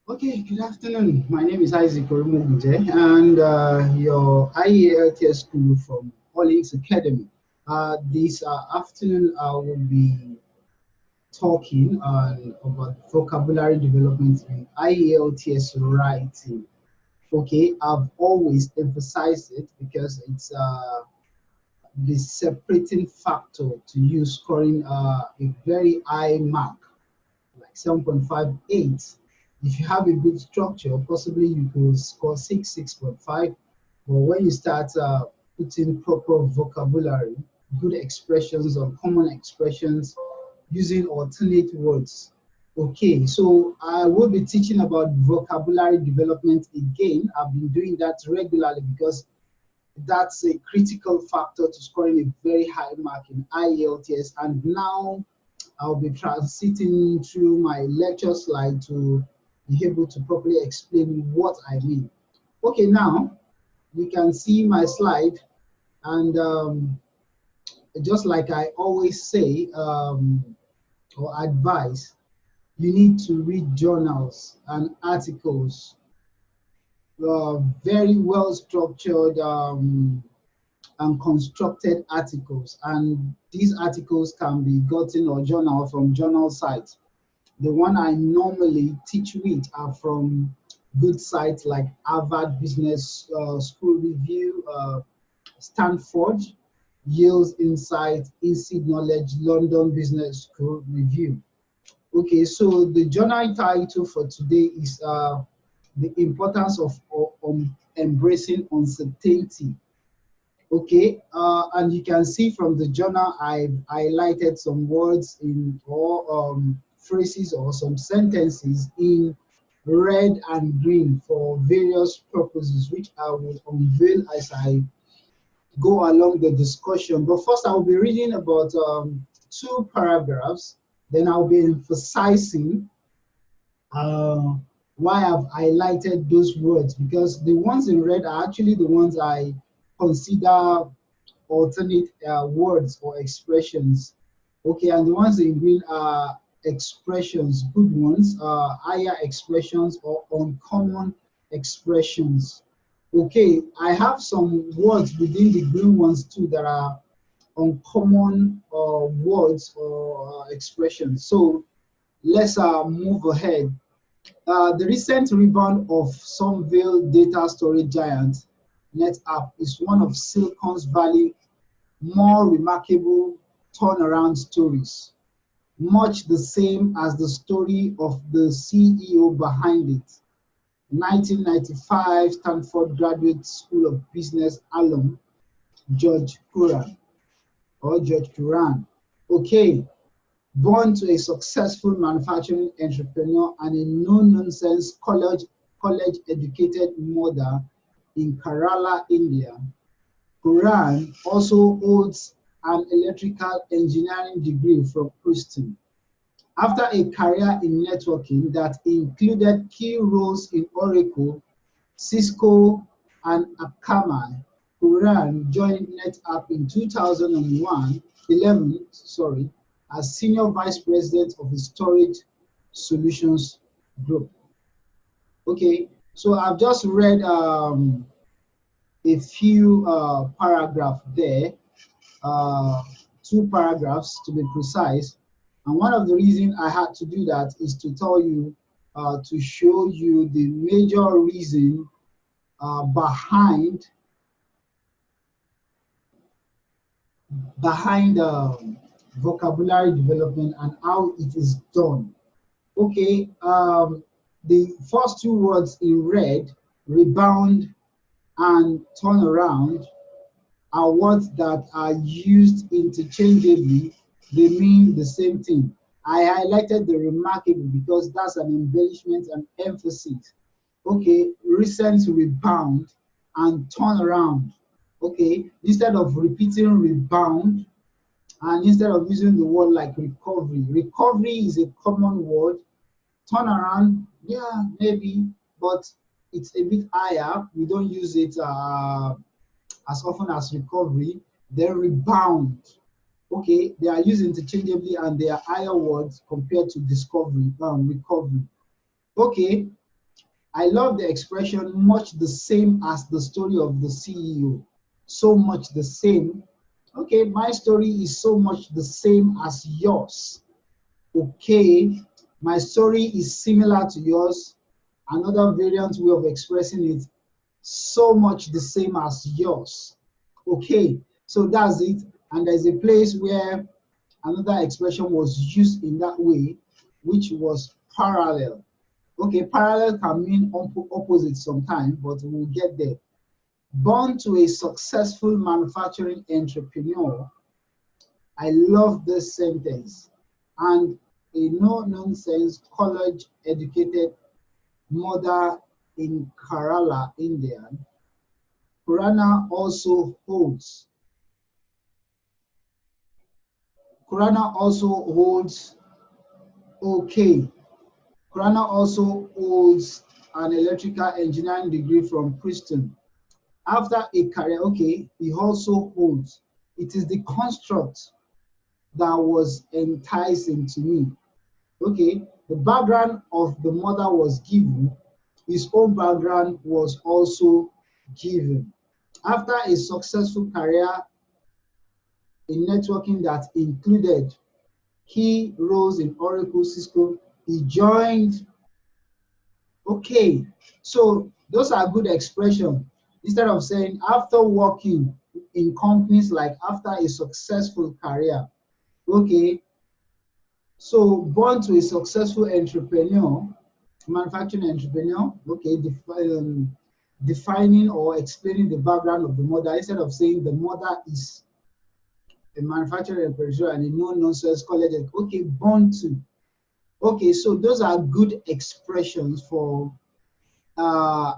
Okay, good afternoon. My name is Isaac Orumuguje, and your IELTS school from Hollins Academy. This afternoon, I will be talking about vocabulary development in IELTS writing. Okay, I've always emphasized it because it's the separating factor to you scoring a very high mark like 7.58. If you have a good structure, possibly you could score 6.5. But when you start putting proper vocabulary, good expressions or common expressions, using alternate words. Okay, so I will be teaching about vocabulary development again. I've been doing that regularly because that's a critical factor to scoring a very high mark in IELTS. And now I'll be transiting through my lecture slide to be able to properly explain what I mean. Okay, now you can see my slide, and just like I always say or advise, you need to read journals and articles, very well structured and constructed articles, and these articles can be gotten or journal from journal sites. The one I normally teach with are from good sites like Harvard Business School Review, Stanford, Yale's Insight, Inseed Knowledge, London Business School Review. Okay, so the journal title for today is The Importance of Embracing Uncertainty. Okay, and you can see from the journal I've highlighted some words in or phrases or some sentences in red and green for various purposes, which I will unveil as I go along the discussion. But first, I will be reading about two paragraphs. Then I'll be emphasizing uh, why I've highlighted those words, because the ones in red are actually the ones I consider alternate words or expressions. Okay, and the ones in green are expressions, good ones, higher expressions or uncommon expressions. Okay, I have some words within the green ones too that are uncommon words or expressions. So let's move ahead. The recent rebound of Sunvale data storage giant NetApp is one of Silicon Valley's more remarkable turnaround stories, much the same as the story of the CEO behind it, 1995 Stanford Graduate School of Business alum George Curran or George Curran. Okay, born to a successful manufacturing entrepreneur and a no-nonsense college-educated mother in Kerala, India, Quran also holds an electrical engineering degree from Princeton. After a career in networking that included key roles in Oracle, Cisco, and Akamai, Quran joined NetApp in 2011, as Senior Vice President of the Storage Solutions Group. Okay, so I've just read a few paragraphs there, uh, two paragraphs to be precise. And one of the reasons I had to do that is to tell you, to show you the major reason behind vocabulary development and how it is done. Okay, the first two words in red, rebound and turn around, are words that are used interchangeably. They mean the same thing. I highlighted the remarkable because that's an embellishment and emphasis. Okay, recent rebound and turn around. Okay, instead of repeating rebound and instead of using the word like recovery, recovery is a common word. Turn around, yeah, maybe, but it's a bit higher. We don't use it as often as recovery. Then rebound. Okay, they are used interchangeably and they are higher words compared to recovery. Okay, I love the expression much the same as the story of the CEO. So much the same. Okay, my story is so much the same as yours. Okay, my story is similar to yours. Another variant way of expressing it, so much the same as yours. Okay, so that's it. And there's a place where another expression was used in that way, which was parallel. Okay, parallel can mean opposite sometimes, but we'll get there. Born to a successful manufacturing entrepreneur. I love this sentence. And a no-nonsense college-educated mother in Kerala, India. Kurana also holds. Kurana also holds. Okay. Kurana also holds an electrical engineering degree from Princeton. After a career, okay, he also holds. It is the construct that was enticing to me. Okay, the background of the mother was given, his own background was also given. After a successful career in networking that included key roles in Oracle, Cisco, he joined. Okay, so those are good expressions. Instead of saying after working in companies like after a successful career, okay, so born to a successful entrepreneur, manufacturing entrepreneur, okay, defining or explaining the background of the mother instead of saying the mother is a manufacturing entrepreneur and a no-nonsense college, okay, born to. Okay, so those are good expressions for uh,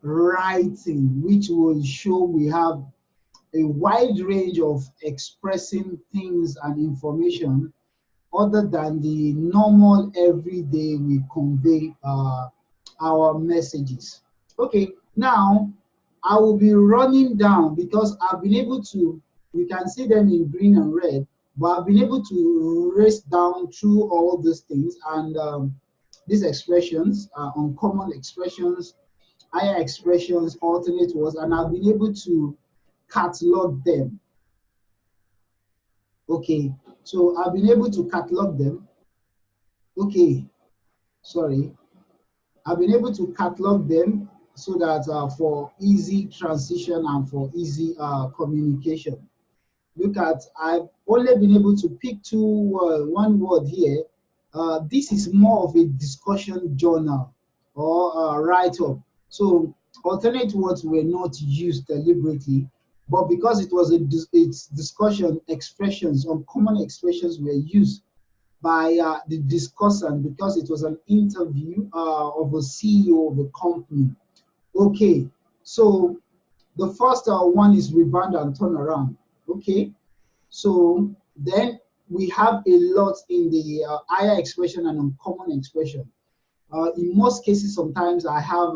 writing, which will show we have a wide range of expressing things and information other than the normal everyday we convey our messages. Okay, now I will be running down because I've been able to, you can see them in green and red, but I've been able to race down through all these things and these expressions, uncommon expressions, higher expressions, alternate words, and I've been able to catalog them. Okay, so I've been able to catalog them. Okay, sorry. I've been able to catalog them so that for easy transition and for easy communication. Look at, I've only been able to pick one word here. This is more of a discussion journal or write-up. So alternate words were not used deliberately, but because it was it's discussion, expressions, uncommon expressions were used by the discussant because it was an interview of a CEO of a company. Okay, so the first one is rebound and turnaround. Okay, so then we have a lot in the higher expression and uncommon expression. In most cases, sometimes I have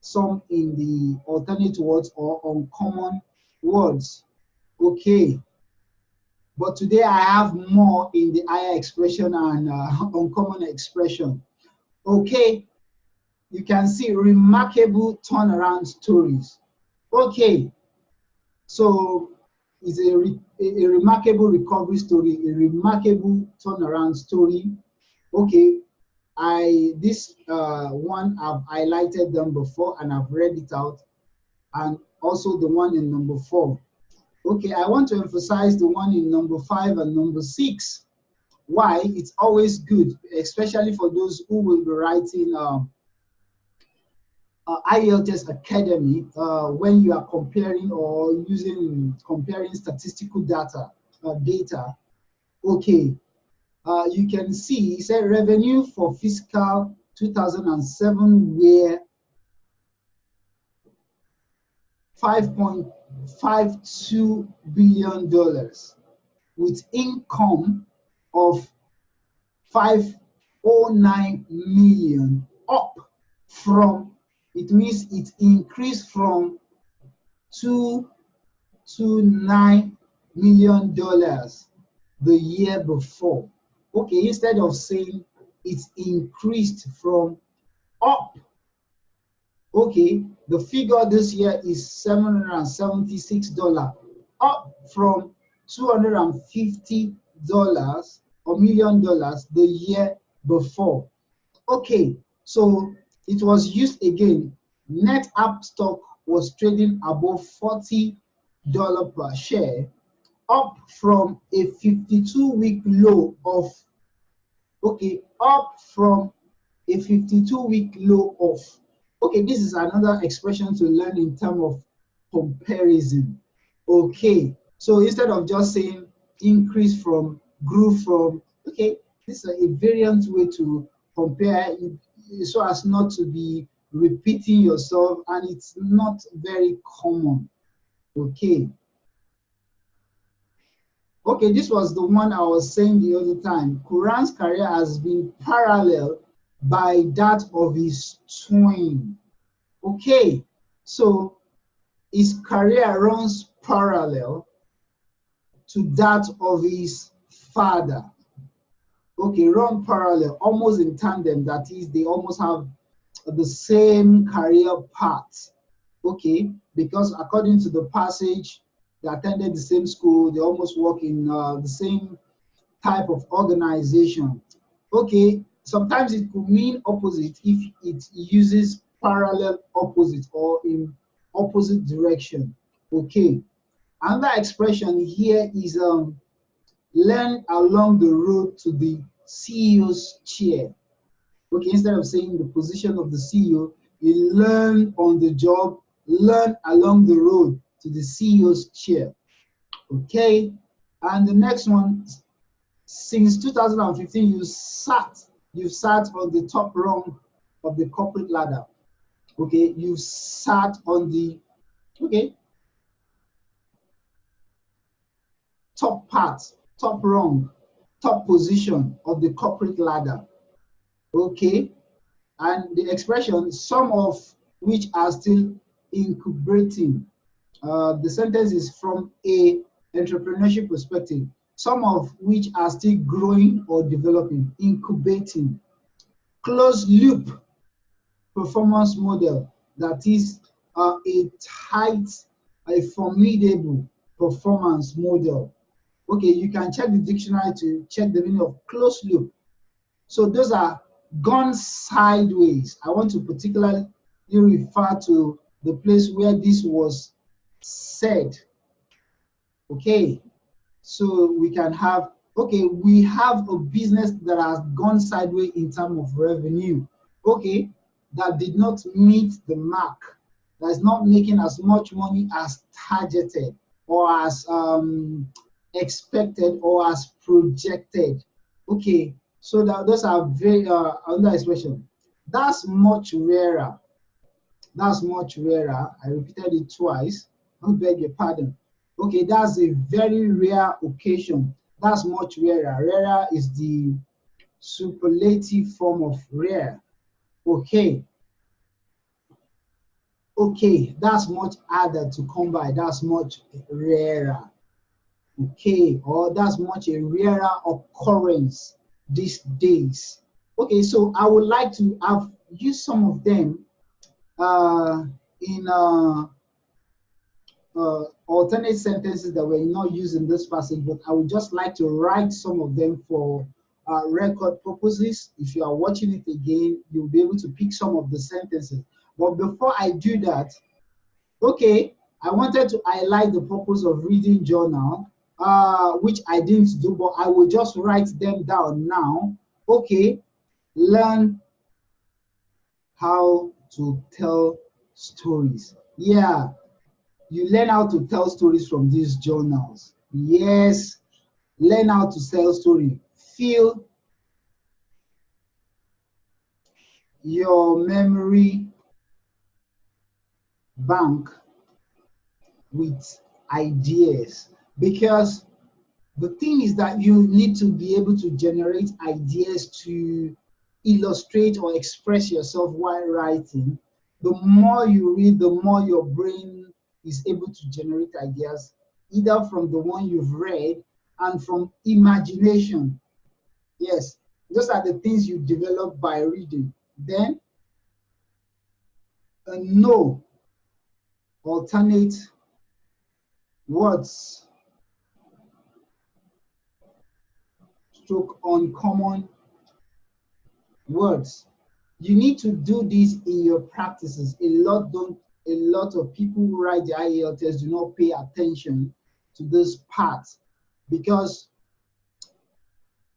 some in the alternate words or uncommon words. Okay, but today I have more in the higher expression and uncommon expression. Okay, you can see remarkable turnaround stories. Okay, so it's a remarkable recovery story, a remarkable turnaround story. Okay, this one I've highlighted them before and I've read it out, and also the one in number 4. Okay, I want to emphasize the one in number 5 and number 6. Why? It's always good, especially for those who will be writing Ielts Academy when you are comparing or comparing statistical data. Okay, you can see it said revenue for fiscal 2007 were $5.52 billion with income of 509 million, up from, it means it increased from $229 million the year before. Okay, instead of saying it's increased from up. Okay, the figure this year is $776, up from $250 or $1 million the year before. Okay, so it was used again. Net app stock was trading above $40 per share, up from a 52-week low of, okay, up from a 52-week low of, okay, this is another expression to learn in terms of comparison. Okay, so instead of just saying increase from, grew from, okay, this is a variant way to compare so as not to be repeating yourself, and it's not very common. Okay. Okay, this was the one I was saying the other time. Quran's career has been parallel by that of his twin. Okay, so his career runs parallel to that of his father. Okay, run parallel, almost in tandem. That is, they almost have the same career path. Okay, because according to the passage, they attended the same school, they almost work in the same type of organization. Okay, sometimes it could mean opposite if it uses parallel opposite or in opposite direction. Okay, another expression here is learn along the road to the CEO's chair. Okay, instead of saying the position of the CEO, you learn on the job, learn along the road to the CEO's chair. Okay, and the next one, since 2015, you've sat on the top rung of the corporate ladder. Okay, you've sat on the, okay, top part, top rung, top position of the corporate ladder. Okay, and the expression, some of which are still incubating. The sentence is from a entrepreneurship perspective, some of which are still growing or developing, incubating. Closed loop performance model, that is a tight, a formidable performance model. Okay, you can check the dictionary to check the meaning of closed loop. So those are gone sideways. I want to particularly refer to the place where this was said. Okay, so we can have, okay, we have a business that has gone sideways in terms of revenue. Okay, that did not meet the mark, that is not making as much money as targeted or as expected or as projected. Okay, so that those are very under expression. That's much rarer. That's much rarer. I repeated it twice. I beg your pardon. Okay, that's a very rare occasion. That's much rarer. Rarer is the superlative form of rare. Okay. Okay, that's much harder to come by. That's much rarer. Okay, or that's much a rarer occurrence these days. Okay, so I would like to have used some of them in alternate sentences that were not used in this passage, but I would just like to write some of them for record purposes. If you are watching it again, you'll be able to pick some of the sentences. But before I do that, okay, I wanted to highlight the purpose of reading journal, which I didn't do, but I will just write them down now. Okay, learn how to tell stories. Yeah, you learn how to tell stories from these journals. Yes, learn how to tell story. Fill your memory bank with ideas, because the thing is that you need to be able to generate ideas to illustrate or express yourself while writing. The more you read, the more your brain is able to generate ideas, either from the one you've read and from imagination. Yes, Those are the things you develop by reading. Then know alternate words, stroke uncommon words. You need to do this in your practices. A lot of people who write the IELTS do not pay attention to this part, because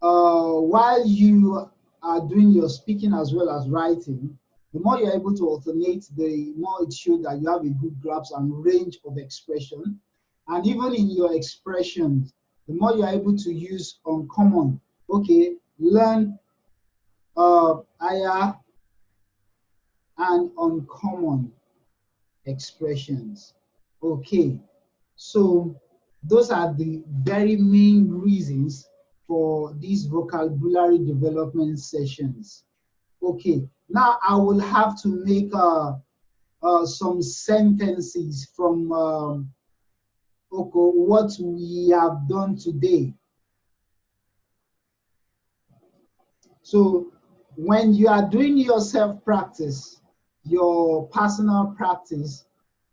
while you are doing your speaking as well as writing, the more you're able to alternate, the more it shows that you have a good grasp and range of expression. And even in your expressions, the more you're able to use uncommon, okay, learn higher and uncommon expressions. Okay, so those are the very main reasons for these vocabulary development sessions. Okay, now I will have to make some sentences from okay, what we have done today. So when you are doing your self-practice, your personal practice,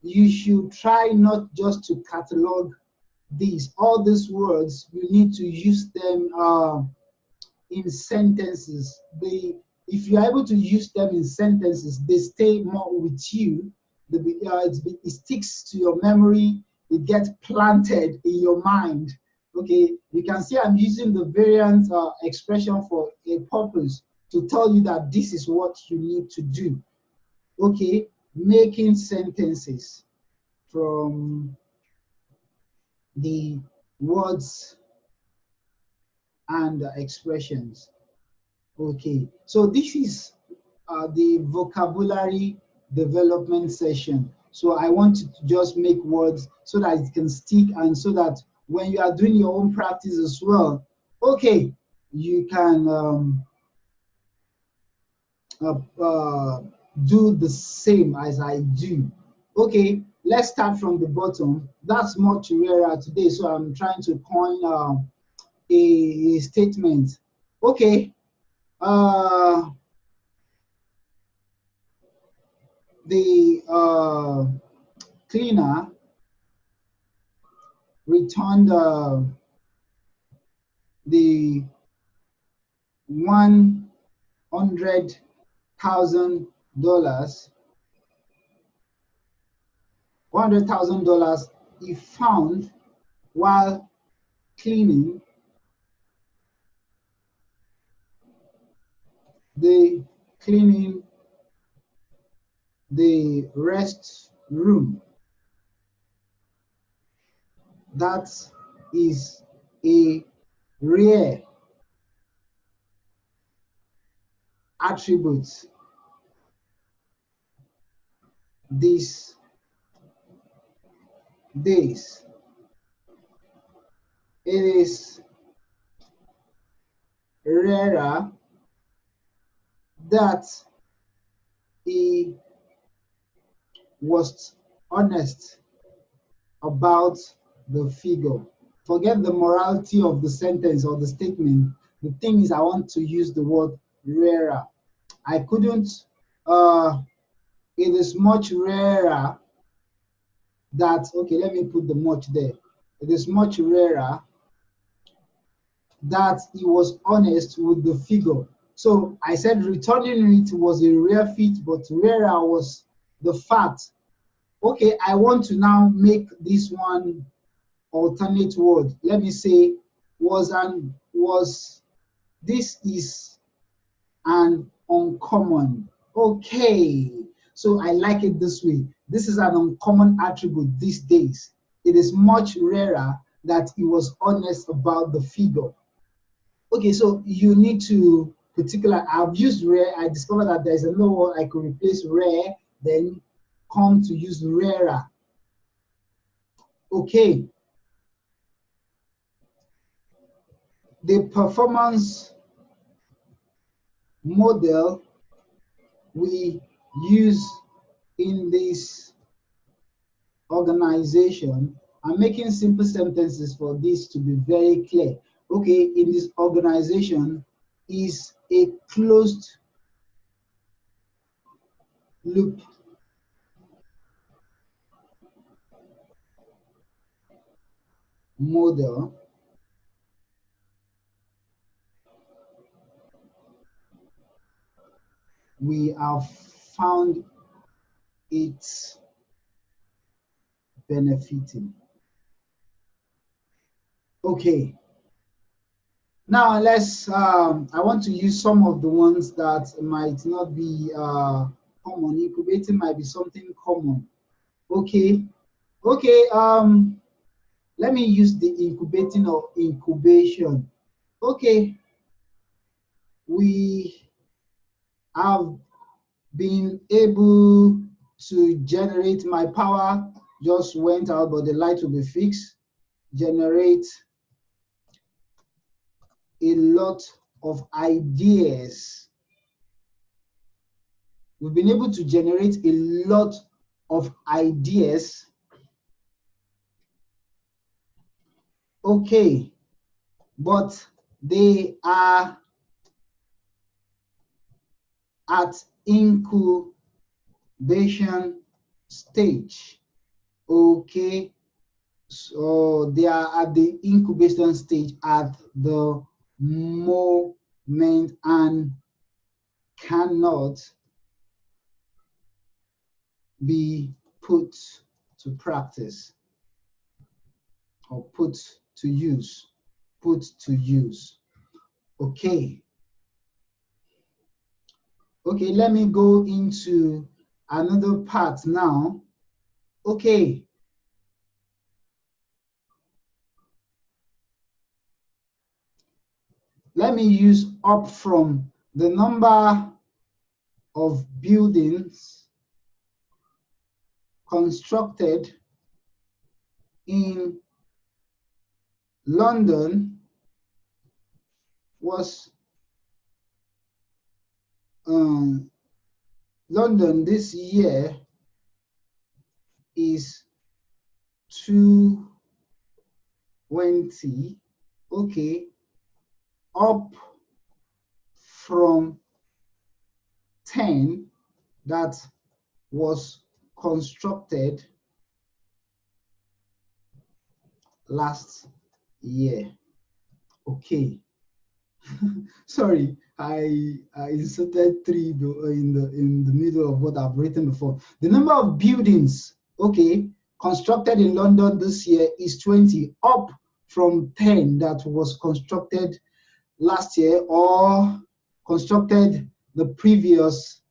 you should try not just to catalog all these words. You need to use them in sentences. If you are able to use them in sentences, they stay more with you. It sticks to your memory. It gets planted in your mind. Okay, you can see I'm using the variant expression for a purpose, to tell you that this is what you need to do. Okay, making sentences from the words and expressions. Okay, so this is the vocabulary development session. So I want to just make words so that it can stick, and so that when you are doing your own practice as well, okay, you can do the same as I do. Okay, let's start from the bottom. That's much rarer today, so I'm trying to coin a statement. Okay, the cleaner returned the $100,000 he found while cleaning the restroom. That is a rare attribute these days. It is rarer that he was honest about the figure. Forget the morality of the sentence or the statement. The thing is, I want to use the word rarer. I couldn't, it is much rarer that, okay, let me put the much there. It is much rarer that he was honest with the figure. So I said returning it was a rare feat, but rarer was the fact. Okay, I want to now make this one alternate word. Let me say this is an uncommon. Okay, so I like it this way. This is an uncommon attribute these days. It is much rarer that he was honest about the figure. Okay, so you need to I've used rare. I discovered that there's another word I could replace rare, then come to use rarer. Okay. The performance model we use in this organization, I'm making simple sentences for this to be very clear. Okay, in this organization, is a closed loop model. We have found it benefiting. Okay. Now I want to use some of the ones that might not be common. Incubating might be something common. Okay. Okay. Let me use the incubating or incubation. Okay. We have been able to generate, my power just went out, but the light will be fixed. Generate a lot of ideas. We've been able to generate a lot of ideas. Okay, but they are at incubation stage. Okay, so they are at the incubation stage at the moment and cannot be put to practice or put to use. Put to use. Okay. Okay, let me go into another part now. Okay. Let me use up from the number of buildings constructed in London was London this year is 220. Okay, up from 10 that was constructed last year. Okay. Sorry, I inserted 3 in the middle of what I've written before. The number of buildings, okay, constructed in London this year is 20, up from 10 that was constructed last year or constructed the previous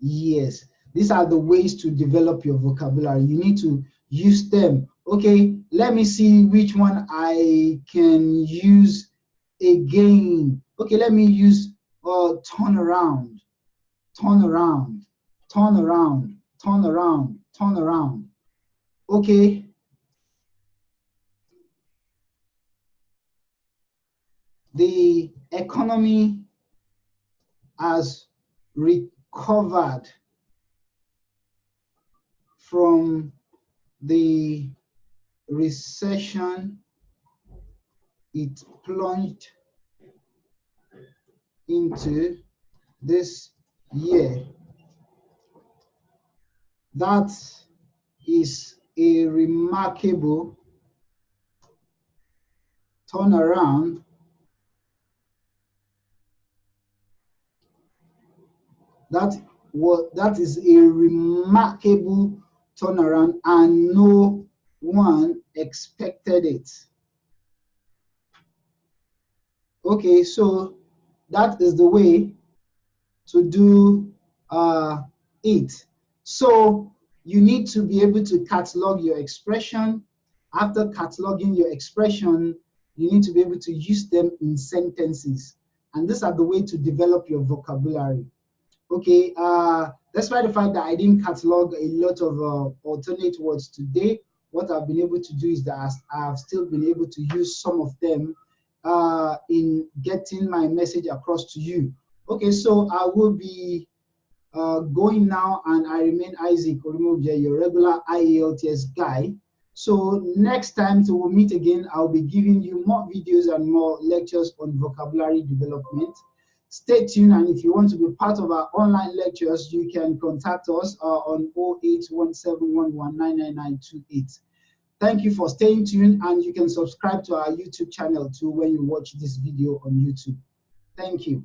years. These are the ways to develop your vocabulary. You need to use them. Okay, let me see which one I can use again. Okay, let me use turn around, turn around, turn around, turn around, turn around. Okay. The economy has recovered from the recession it plunged into this year. That is a remarkable turnaround. That is a remarkable turnaround, and no one expected it. Okay, so that is the way to do it. So you need to be able to catalog your expression. After cataloging your expression, you need to be able to use them in sentences. And these are the way to develop your vocabulary. Okay, despite the fact that I didn't catalog a lot of alternate words today, what I've been able to do is that I've still been able to use some of them in getting my message across to you. Okay, so I will be going now, and I remain Isaac Orimoje, your regular Ielts guy. So next time till we meet again, I'll be giving you more videos and more lectures on vocabulary development. Stay tuned, and if you want to be part of our online lectures, you can contact us on 081711999928. Thank you for staying tuned, and you can subscribe to our YouTube channel too when you watch this video on YouTube. Thank you.